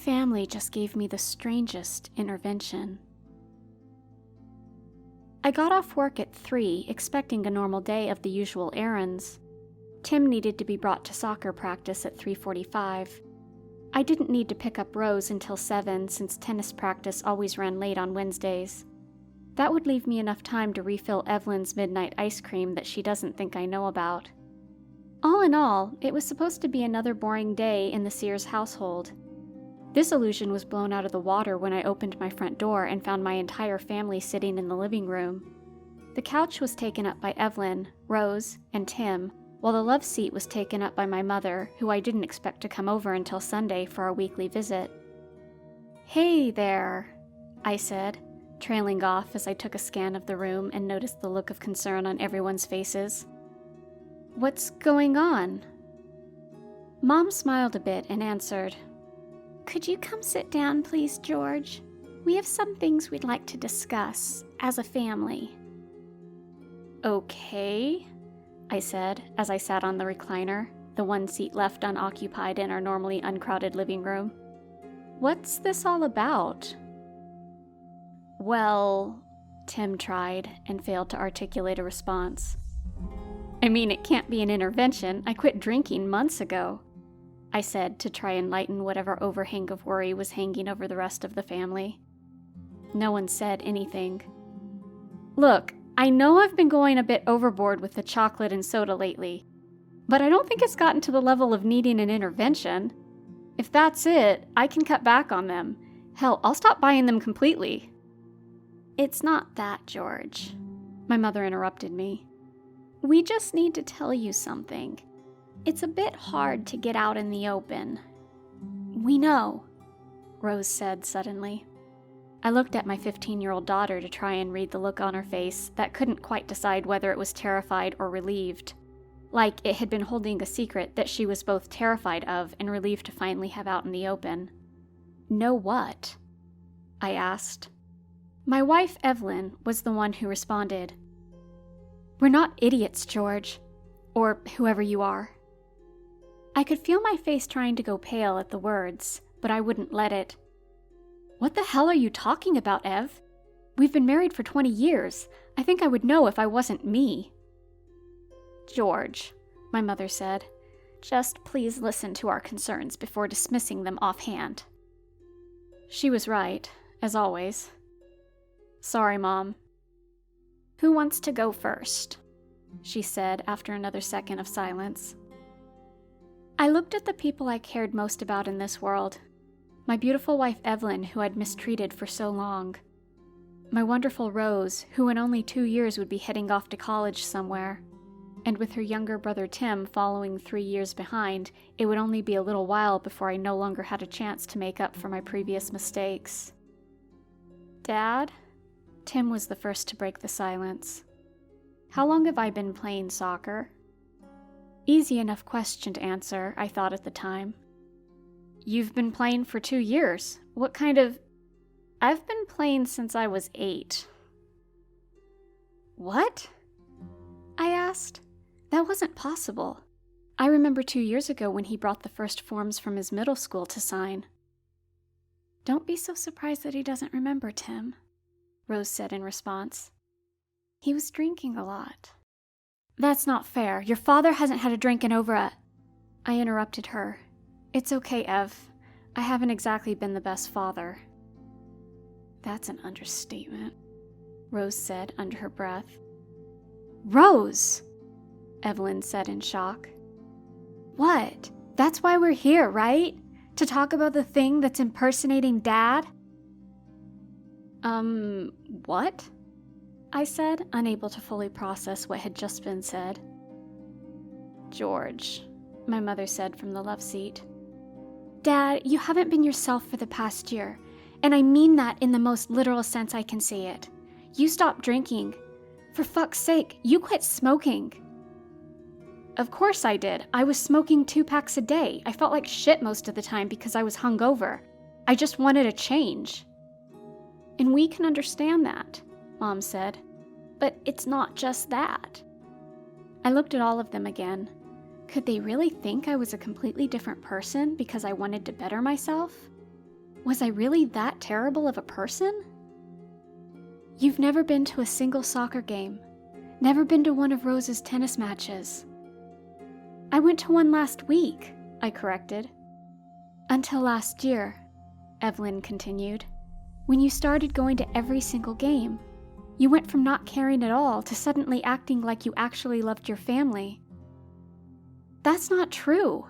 family just gave me the strangest intervention. I got off work at 3, expecting a normal day of the usual errands. Tim needed to be brought to soccer practice at 3:45. I didn't need to pick up Rose until 7 since tennis practice always ran late on Wednesdays. That would leave me enough time to refill Evelyn's midnight ice cream that she doesn't think I know about. All in all, it was supposed to be another boring day in the Sears household. This illusion was blown out of the water when I opened my front door and found my entire family sitting in the living room. The couch was taken up by Evelyn, Rose, and Tim, while the love seat was taken up by my mother, who I didn't expect to come over until Sunday for our weekly visit. "Hey there," I said, trailing off as I took a scan of the room and noticed the look of concern on everyone's faces. "What's going on?" Mom smiled a bit and answered, "Could you come sit down, please, George? We have some things we'd like to discuss as a family." "Okay," I said as I sat on the recliner, the one seat left unoccupied in our normally uncrowded living room. "What's this all about?" "Well," Tim tried and failed to articulate a response. "I mean, it can't be an intervention. I quit drinking months ago," I said to try and lighten whatever overhang of worry was hanging over the rest of the family. No one said anything. "Look, I know I've been going a bit overboard with the chocolate and soda lately, but I don't think it's gotten to the level of needing an intervention. If that's it, I can cut back on them. Hell, I'll stop buying them completely." "It's not that, George," my mother interrupted me. "We just need to tell you something. It's a bit hard to get out in the open." "We know," Rose said suddenly. I looked at my 15-year-old daughter to try and read the look on her face that couldn't quite decide whether it was terrified or relieved. Like it had been holding a secret that she was both terrified of and relieved to finally have out in the open. "Know what?" I asked. My wife, Evelyn, was the one who responded. "We're not idiots, George. Or whoever you are." I could feel my face trying to go pale at the words, but I wouldn't let it. "What the hell are you talking about, Ev? We've been married for 20 years. I think I would know if I wasn't me." "George," my mother said, "just please listen to our concerns before dismissing them offhand." She was right, as always. "Sorry, Mom." "Who wants to go first?" she said after another second of silence. I looked at the people I cared most about in this world. My beautiful wife Evelyn, who I'd mistreated for so long. My wonderful Rose, who in only 2 years would be heading off to college somewhere. And with her younger brother Tim following 3 years behind, it would only be a little while before I no longer had a chance to make up for my previous mistakes. "Dad?" Tim was the first to break the silence. "How long have I been playing soccer?" Easy enough question to answer, I thought at the time. "You've been playing for 2 years. What kind of—" "I've been playing since I was 8. "What?" I asked. That wasn't possible. I remember 2 years ago when he brought the first forms from his middle school to sign. "Don't be so surprised that he doesn't remember, Tim," Rose said in response. "He was drinking a lot." "That's not fair. Your father hasn't had a drink in over a—" I interrupted her. "It's okay, Ev. I haven't exactly been the best father." "That's an understatement," Rose said under her breath. "Rose!" Evelyn said in shock. "What? That's why we're here, right? To talk about the thing that's impersonating Dad?" What?" I said, unable to fully process what had just been said. "George," my mother said from the love seat. "Dad, you haven't been yourself for the past year, and I mean that in the most literal sense I can say it. You stopped drinking. For fuck's sake, you quit smoking." "Of course I did. I was smoking 2 packs a day. I felt like shit most of the time because I was hungover. I just wanted a change." "And we can understand that," Mom said. "But it's not just that." I looked at all of them again. Could they really think I was a completely different person because I wanted to better myself? Was I really that terrible of a person? You've never been to a single soccer game, never been to one of Rose's tennis matches. I went to one last week, I corrected. Until last year, Evelyn continued. When you started going to every single game, you went from not caring at all to suddenly acting like you actually loved your family. That's not true.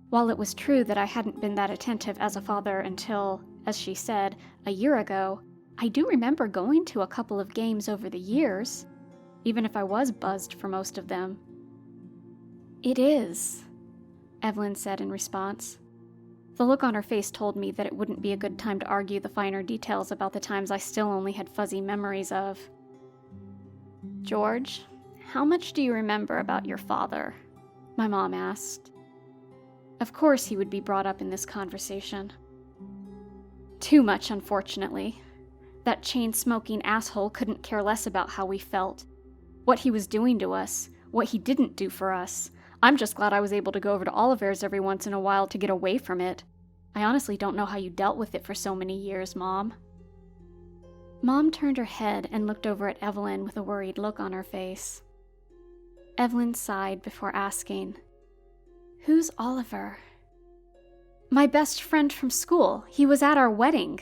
While it was true that I hadn't been that attentive as a father until, as she said, a year ago, I do remember going to a couple of games over the years, even if I was buzzed for most of them. It is, Evelyn said in response. The look on her face told me that it wouldn't be a good time to argue the finer details about the times I still only had fuzzy memories of. George, how much do you remember about your father? My mom asked. Of course he would be brought up in this conversation. Too much, unfortunately. That chain-smoking asshole couldn't care less about how we felt, what he was doing to us, what he didn't do for us. I'm just glad I was able to go over to Oliver's every once in a while to get away from it. I honestly don't know how you dealt with it for so many years, Mom. Mom turned her head and looked over at Evelyn with a worried look on her face. Evelyn sighed before asking, Who's Oliver? My best friend from school. He was at our wedding.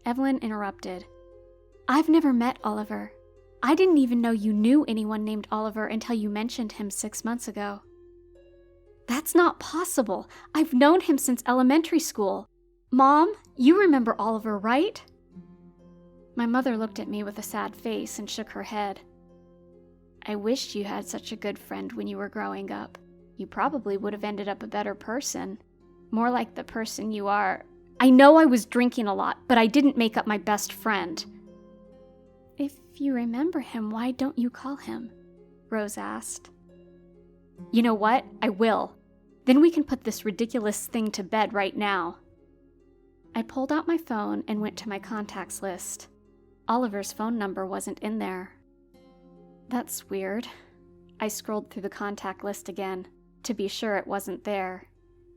Evelyn interrupted. I've never met Oliver. I didn't even know you knew anyone named Oliver until you mentioned him 6 months ago. That's not possible. I've known him since elementary school. Mom, you remember Oliver, right? My mother looked at me with a sad face and shook her head. I wished you had such a good friend when you were growing up. You probably would have ended up a better person. More like the person you are. I know I was drinking a lot, but I didn't make up my best friend. If you remember him, why don't you call him? Rose asked. You know what? I will. Then we can put this ridiculous thing to bed right now. I pulled out my phone and went to my contacts list. Oliver's phone number wasn't in there. That's weird. I scrolled through the contact list again, to be sure it wasn't there.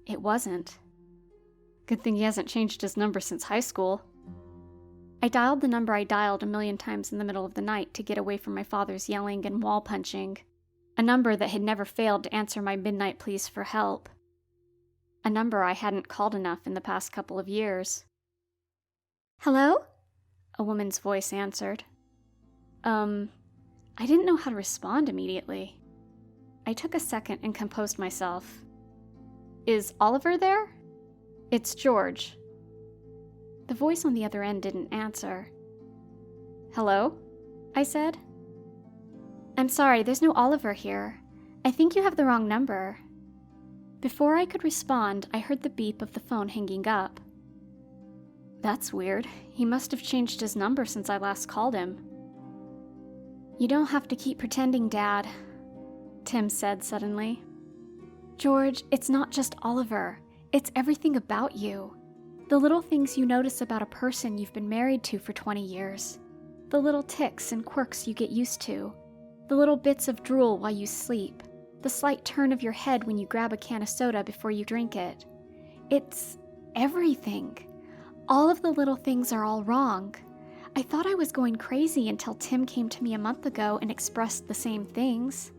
It wasn't. Good thing he hasn't changed his number since high school. I dialed the number I dialed a million times in the middle of the night to get away from my father's yelling and wall punching. A number that had never failed to answer my midnight pleas for help. A number I hadn't called enough in the past couple of years. Hello? A woman's voice answered. I didn't know how to respond immediately. I took a second and composed myself. Is Oliver there? It's George. The voice on the other end didn't answer. Hello? I said. I'm sorry, there's no Oliver here. I think you have the wrong number. Before I could respond, I heard the beep of the phone hanging up. That's weird. He must have changed his number since I last called him. You don't have to keep pretending, Dad, Tim said suddenly. George, it's not just Oliver. It's everything about you. The little things you notice about a person you've been married to for 20 years. The little tics and quirks you get used to. The little bits of drool while you sleep. The slight turn of your head when you grab a can of soda before you drink it. It's everything. All of the little things are all wrong. I thought I was going crazy until Tim came to me a month ago and expressed the same things.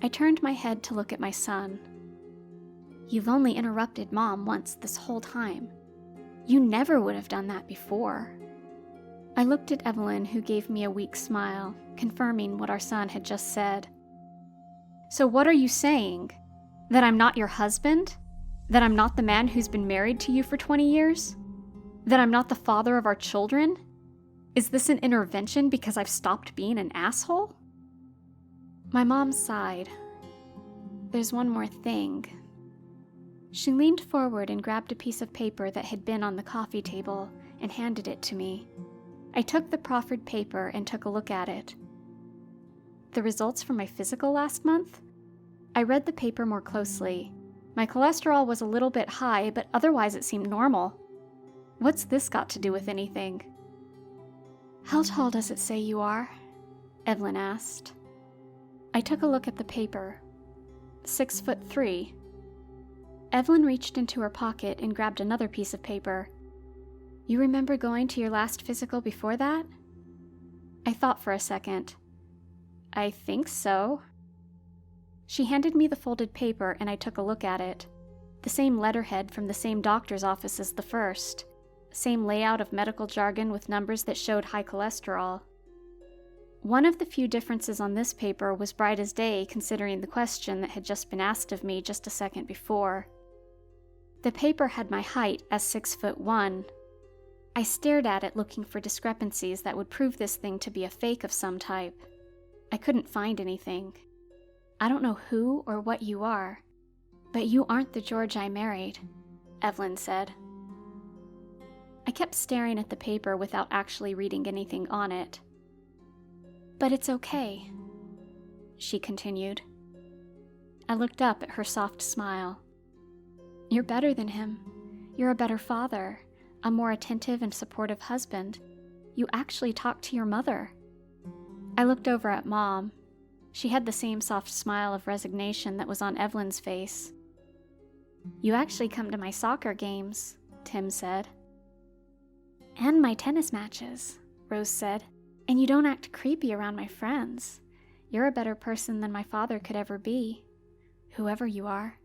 I turned my head to look at my son. You've only interrupted Mom once this whole time. You never would have done that before. I looked at Evelyn, who gave me a weak smile, confirming what our son had just said. So what are you saying? That I'm not your husband? That I'm not the man who's been married to you for 20 years? That I'm not the father of our children? Is this an intervention because I've stopped being an asshole? My mom sighed. There's one more thing. She leaned forward and grabbed a piece of paper that had been on the coffee table and handed it to me. I took the proffered paper and took a look at it. The results from my physical last month? I read the paper more closely. My cholesterol was a little bit high, but otherwise it seemed normal. What's this got to do with anything? How tall does it say you are? Evelyn asked. I took a look at the paper. 6'3". Evelyn reached into her pocket and grabbed another piece of paper, You remember going to your last physical before that? I thought for a second. I think so. She handed me the folded paper and I took a look at it. The same letterhead from the same doctor's office as the first. Same layout of medical jargon with numbers that showed high cholesterol. One of the few differences on this paper was bright as day considering the question that had just been asked of me just a second before. The paper had my height as 6'1". I stared at it looking for discrepancies that would prove this thing to be a fake of some type. I couldn't find anything. I don't know who or what you are, but you aren't the George I married, Evelyn said. I kept staring at the paper without actually reading anything on it. But it's okay, she continued. I looked up at her soft smile. You're better than him. You're a better father, a more attentive and supportive husband. You actually talked to your mother. I looked over at Mom. She had the same soft smile of resignation that was on Evelyn's face. You actually come to my soccer games, Tim said. And my tennis matches, Rose said. And you don't act creepy around my friends. You're a better person than my father could ever be, whoever you are.